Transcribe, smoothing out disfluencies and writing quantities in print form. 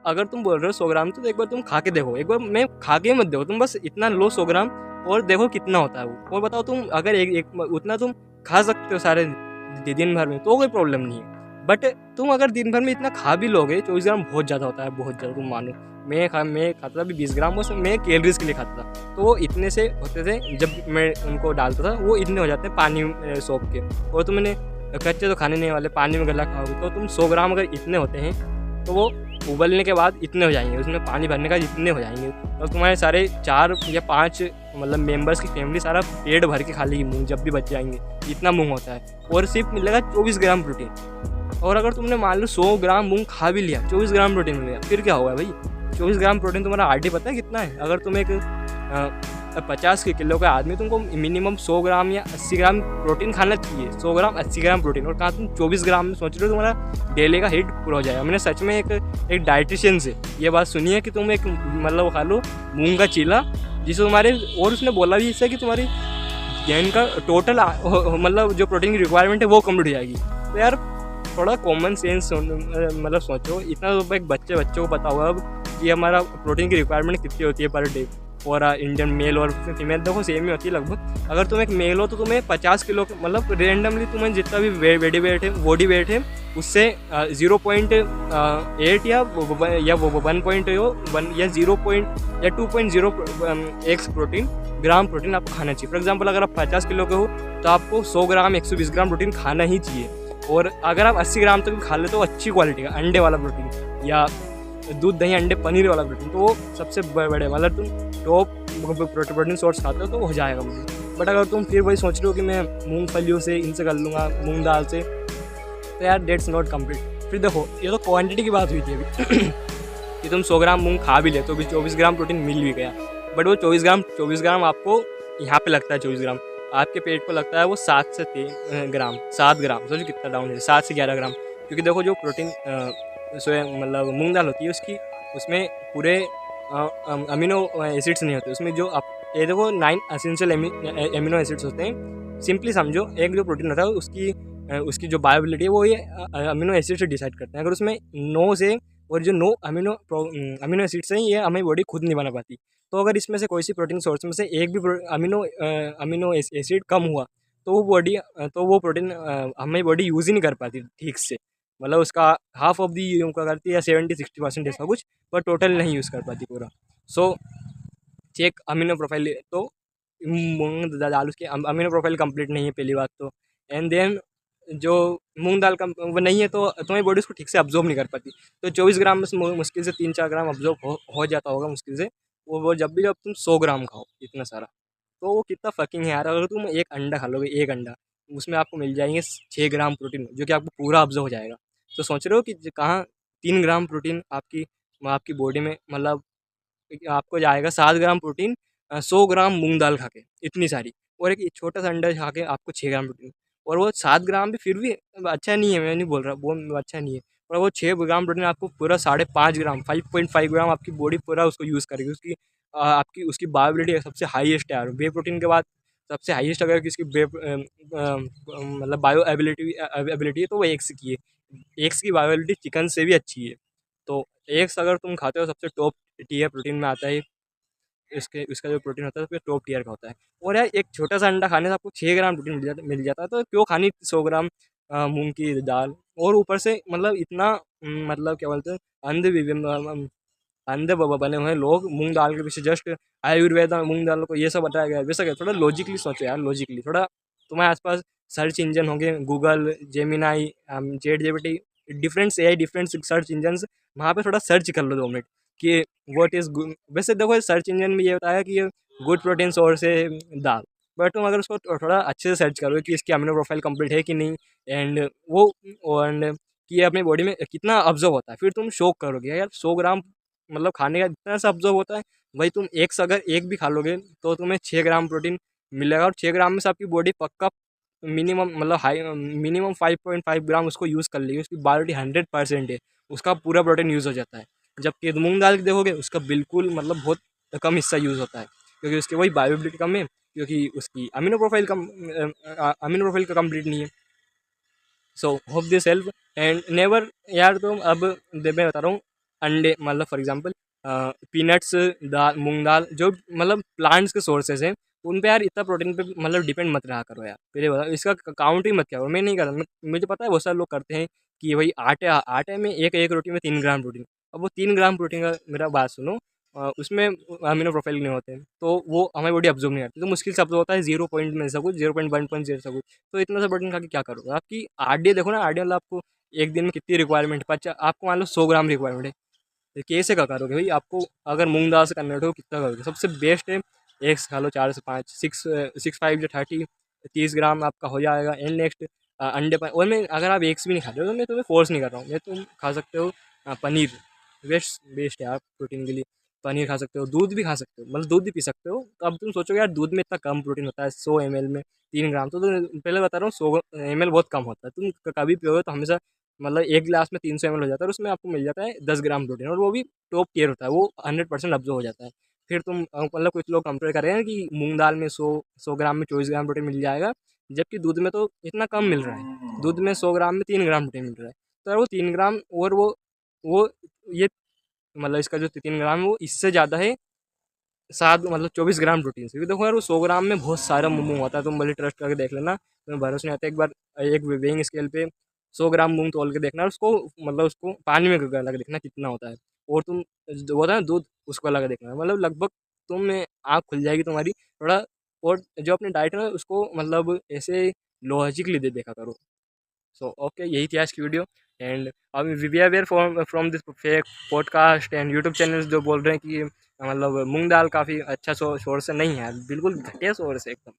अगर तुम बोल रहे हो 100 ग्राम, तो एक बार तुम खा के देखो, एक बार मैं खा के मत देखो, तुम बस इतना लो 100 ग्राम और देखो कितना होता है वो, और बताओ तुम अगर एक उतना तुम खा सकते हो सारे दिन भर में, तो कोई प्रॉब्लम नहीं है। बट तुम अगर दिन भर में इतना खा भी लोगे, 24 ग्राम बहुत ज़्यादा होता है, बहुत ज़्यादा। तुम मानो मैं खाता था अभी 20 ग्राम, बस मैं कैलोरीज के लिए खाता था, तो वो इतने से होते थे। जब मैं उनको डालता था वो इतने हो जाते हैं पानी में सोख के, और तुमने कच्चे तो खाने नहीं वाले, पानी में गला खाओगे, तो तुम 100 ग्राम अगर इतने होते हैं, तो वो उबलने के बाद इतने हो जाएंगे, उसमें पानी भरने का इतने हो जाएंगे, और तुम्हारे सारे 4 या 5 मतलब मेंबर्स की फैमिली सारा पेट भर के खा लेगी मूँग, जब भी बच जाएंगे, इतना मूँग होता है। और सिर्फ मिलेगा 24 ग्राम प्रोटीन। और अगर तुमने मान लो 100 ग्राम मूँग खा भी लिया, 24 ग्राम प्रोटीन मिलेगा, फिर क्या होगा भाई? 24 ग्राम प्रोटीन तुम्हारा आरडी पता है कितना है? अगर तुम एक 50 के किलो का आदमी, तुमको मिनिमम 100 ग्राम या 80 ग्राम प्रोटीन खाना चाहिए। 100 ग्राम 80 ग्राम प्रोटीन, और कहाँ तुम 24 ग्राम में सोच रहे हो तुम्हारा डेली का हिट पूरा हो जाएगा। मैंने सच में एक डाइटिशियन से ये बात सुनी है कि तुम एक मतलब वो खा लो मूंग का चीला, जिससे तुम्हारे, और उसने बोला भी इससे कि तुम्हारी गेन का टोटल मतलब जो प्रोटीन की रिक्वायरमेंट है वो कम्प्लीट हो जाएगी। तो यार थोड़ा कॉमन सेंस मतलब सोचो, इतना तो एक बच्चों को पता होगा अब कि हमारा प्रोटीन की रिक्वायरमेंट कितनी होती है पर डे। और इंडियन मेल और फीमेल देखो सेम ही होती है लगभग। अगर तुम एक मेल हो तो तुम्हें 50 किलो मतलब रेंडमली तुम्हें जितना भी बॉडी वेट है उससे 0.8 या 1.1 या 0 या 2.0 एक्स ग्राम प्रोटीन आपको खाना चाहिए। फॉर एग्जांपल अगर आप 50 किलो के हो तो आपको 100 ग्राम 120 ग्राम प्रोटीन खाना ही चाहिए। और अगर आप 80 ग्राम तक भी खा ले तो अच्छी क्वालिटी का अंडे वाला प्रोटीन या दूध दही अंडे पनीर वाला प्रोटीन, तो वो सबसे बड़े मतलब तुम टॉप प्रोटीन सोर्स खाते हो तो हो जाएगा मुझे। बट अगर तुम फिर वही सोच रहे हो कि मैं मूंगफलियों से इनसे कर लूँगा, मूंग दाल से, तो यार डेट्स नॉट कम्प्लीट। फिर देखो ये तो क्वांटिटी की बात हुई थी अभी कि तुम 100 ग्राम मूंग खा भी ले तो भी 24 ग्राम प्रोटीन मिल भी गया। बट वो 24 ग्राम आपको यहाँ पे लगता है, 24 ग्राम आपके पेट को लगता है वो 7 से 3 ग्राम 7 ग्राम, सोचो कितना डाउन है, 7 से 11 ग्राम। क्योंकि देखो जो प्रोटीन मतलब मूंग दाल होती है उसमें पूरे अमीनो एसिड्स नहीं होते उसमें। जो ये देखो 9 एसेंशियल एमिनो एसिड्स होते हैं। सिंपली समझो, एक जो प्रोटीन होता है उसकी जो बायोबिलिटी है वो ये अमीनो एसिड से डिसाइड करते हैं। अगर उसमें 9 से, और जो 9 अमीनो एसिड्स हैं ये हमें बॉडी खुद नहीं बना पाती, तो अगर इसमें से कोई सी प्रोटीन सोर्स में से एक भी अमीनो एसिड कम हुआ तो वो प्रोटीन हमें बॉडी यूज़ ही नहीं कर पाती ठीक से। मतलब उसका हाफ ऑफ दी क्या करती है या 70-60% ऐसा कुछ, पर टोटल नहीं यूज़ कर पाती पूरा। सो चेक अमीनो प्रोफाइल, तो मूंग दाल उसकी अमीनो प्रोफाइल कंप्लीट नहीं है पहली बात तो। एंड देन जो मूंग दाल का वो नहीं है तो तुम्हारी बॉडी उसको ठीक से अब्जॉर्ब नहीं कर पाती। तो 24 ग्राम में मुश्किल से 3-4 ग्राम अब्जॉर्ब हो जाता होगा मुश्किल से। वो जब तुम 100 ग्राम खाओ इतना सारा, तो वो कितना फकिंग है यार। अगर तुम एक अंडा खा लोगे, एक अंडा, उसमें आपको मिल जाएंगे 6 ग्राम प्रोटीन, जो कि आपको पूरा अब्जॉर्ब हो जाएगा। तो सोच रहे हो कि कहाँ 3 ग्राम प्रोटीन आपकी बॉडी में, मतलब आपको जाएगा 7 ग्राम प्रोटीन 100 ग्राम मूंग दाल खा के इतनी सारी, और एक छोटा सा अंडा खा के आपको 6 ग्राम प्रोटीन। और वो 7 ग्राम भी फिर भी अच्छा नहीं है, मैं नहीं बोल रहा वो अच्छा नहीं है, और वो 6 ग्राम प्रोटीन आपको पूरा 5.5 ग्राम 5.5 ग्राम आपकी बॉडी पूरा उसको यूज़ करेगी। आपकी उसकी बायोबिलिटी सबसे हाईएस्ट है यार, वे प्रोटीन के बाद सबसे हाईएस्ट अगर किसकी मतलब बायो एबिलिटी है तो वो एग्स की है। एग्स की बायोबिलिटी चिकन से भी अच्छी है। तो एग्स अगर तुम खाते हो सबसे टॉप टियर प्रोटीन में आता है, इसका जो प्रोटीन होता है सबसे टॉप टियर का होता है। और यार एक छोटा सा अंडा खाने से आपको 6 ग्राम प्रोटीन मिल जाता है, तो क्यों खानी 100 ग्राम मूंग की दाल? और ऊपर से मतलब इतना मतलब क्या बोलते हैं अंधे बने हुए हैं लोग मूंग दाल के पीछे। जस्ट आयुर्वेद में मूंग दाल को ये सब बताया गया है, वैसा क्या, थोड़ा लॉजिकली सोचो यार, लॉजिकली थोड़ा। तुम्हारे आसपास सर्च इंजन होंगे, Google, Gemini, chat GPT, different search engine, वहाँ पे थोड़ा सर्च कर लो 2 मिनट कि व्हाट इज़ गुड। वैसे देखो सर्च इंजन में ये बताया कि ये गुड प्रोटीन सोर्स है दाल, बट तुम अगर उसको थोड़ा अच्छे से सर्च करो कि इसकी अमीनो प्रोफाइल कंप्लीट है कि नहीं, एंड कि ये अपनी बॉडी में कितना अब्जॉर्ब होता है, फिर तुम शौक करोगे यार 100 ग्राम मतलब खाने का इतना सा अब्जॉर्ब होता है। वही तुम अगर एक भी खा लोगे तो तुम्हें 6 ग्राम प्रोटीन मिलेगा, और 6 ग्राम में से आपकी बॉडी पक्का मिनिमम मतलब मिनिमम 5.5 ग्राम उसको यूज़ कर लेगी। उसकी बायोटी 100% है, उसका पूरा प्रोटीन यूज़ हो जाता है। जबकि मूंग दाल देखोगे उसका बिल्कुल मतलब बहुत कम हिस्सा यूज़ होता है, क्योंकि उसकी वही बायोबिलिटी कम है, क्योंकि उसकी अमीनो प्रोफाइल का कंप्लीट नहीं है। So hope this help and never यार तुम अब मैं बता रहा हूँ अंडे, मतलब फॉर एग्जांपल पीनट्स, दाल, मूंग दाल, जो मतलब प्लांट्स के सोर्सेज हैं, उन पे यार इतना प्रोटीन पे मतलब डिपेंड मत रहा करो यार। पहले बताओ, इसका काउंट ही मत किया करो। मैं नहीं करता, मुझे पता है बहुत सारे लोग करते हैं कि भाई आटे आटे में एक एक रोटी में 3 ग्राम प्रोटीन। अब वो 3 ग्राम प्रोटीन का मेरा बात सुनो, उसमें अमीनो प्रोफाइल नहीं होते हैं, तो वो हमारी बॉडी अब्जॉर्ब नहीं करती, तो मुश्किल से अब्जॉर्ब होता है 0 पॉइंट में से कुछ, 0.1 से कुछ। तो इतना सा प्रोटीन खा के क्या करोगे? आपकी आरडीए देखो ना, आरडीए मतलब आपको एक दिन में कितनी रिक्वायरमेंट, आपको मान लो 100 ग्राम रिक्वायरमेंट है, तो कैसे का करोगे भाई? आपको अगर मूंग दाल से कन्वर्ट हो कितना करोगे? सबसे बेस्ट है एग्स खा लो, 4 से 5, 6 5 या 30, 30 ग्राम आपका हो जाएगा। एंड नेक्स्ट अंडे पर, और मैं अगर आप एग्स भी नहीं खाते हो तो मैं तुम्हें फोर्स नहीं कर रहा हूँ, मैं तुम खा सकते हो पनीर, बेस्ट बेस्ट है आप प्रोटीन के लिए। पनीर खा सकते हो, दूध भी खा सकते हो, मतलब दूध भी पी सकते हो। तो अब तुम सोचोगे यार दूध में इतना कम प्रोटीन होता है 100 ml में 3 ग्राम, तो पहले बता रहा हूँ 100 ml बहुत कम होता है। तुम कभी पियोगे तो हमेशा मतलब एक गिलास में 300 ml हो जाता है, और उसमें आपको मिल जाता है 10 ग्राम प्रोटीन, और वो भी टॉप टियर होता है, वो 100% अब्जॉर्ब हो जाता है। फिर तुम मतलब कुछ लोग कंपेयर कर रहे हैं कि मूंग दाल में 100 ग्राम में 24 ग्राम प्रोटीन मिल जाएगा, जबकि दूध में तो इतना कम मिल रहा है। दूध में 100 ग्राम में 3 ग्राम प्रोटीन मिल रहा है, तो यार वो 3 ग्राम, और वो ये मतलब इसका जो 3 ग्राम है वो इससे ज़्यादा है 24 ग्राम प्रोटीन से भी। देखो यार वो 100 ग्राम में बहुत सारा मूंग होता है, तुम भले ट्रस्ट करके देख लेना, तुम्हें भरोसा नहीं आता, एक बार एक वेइंग स्केल पे 100 ग्राम मूंग तोल के देखना, और उसको मतलब उसको पानी में गला के देखना कितना होता है, और तुम जो होता है ना दूध, उसको अलग देखना, मतलब लगभग तुम्हें आँख खुल जाएगी तुम्हारी थोड़ा। और जो अपनी डाइट है ना उसको मतलब ऐसे लॉजिकली दे देखा करो। सो ओके, यही थी आज की वीडियो। एंड अब we are where from this fake podcast and YouTube channels जो बोल रहे हैं कि मतलब मूंग दाल काफ़ी अच्छा सोर्स है, नहीं है, बिल्कुल घटिया सोर्स है एकदम।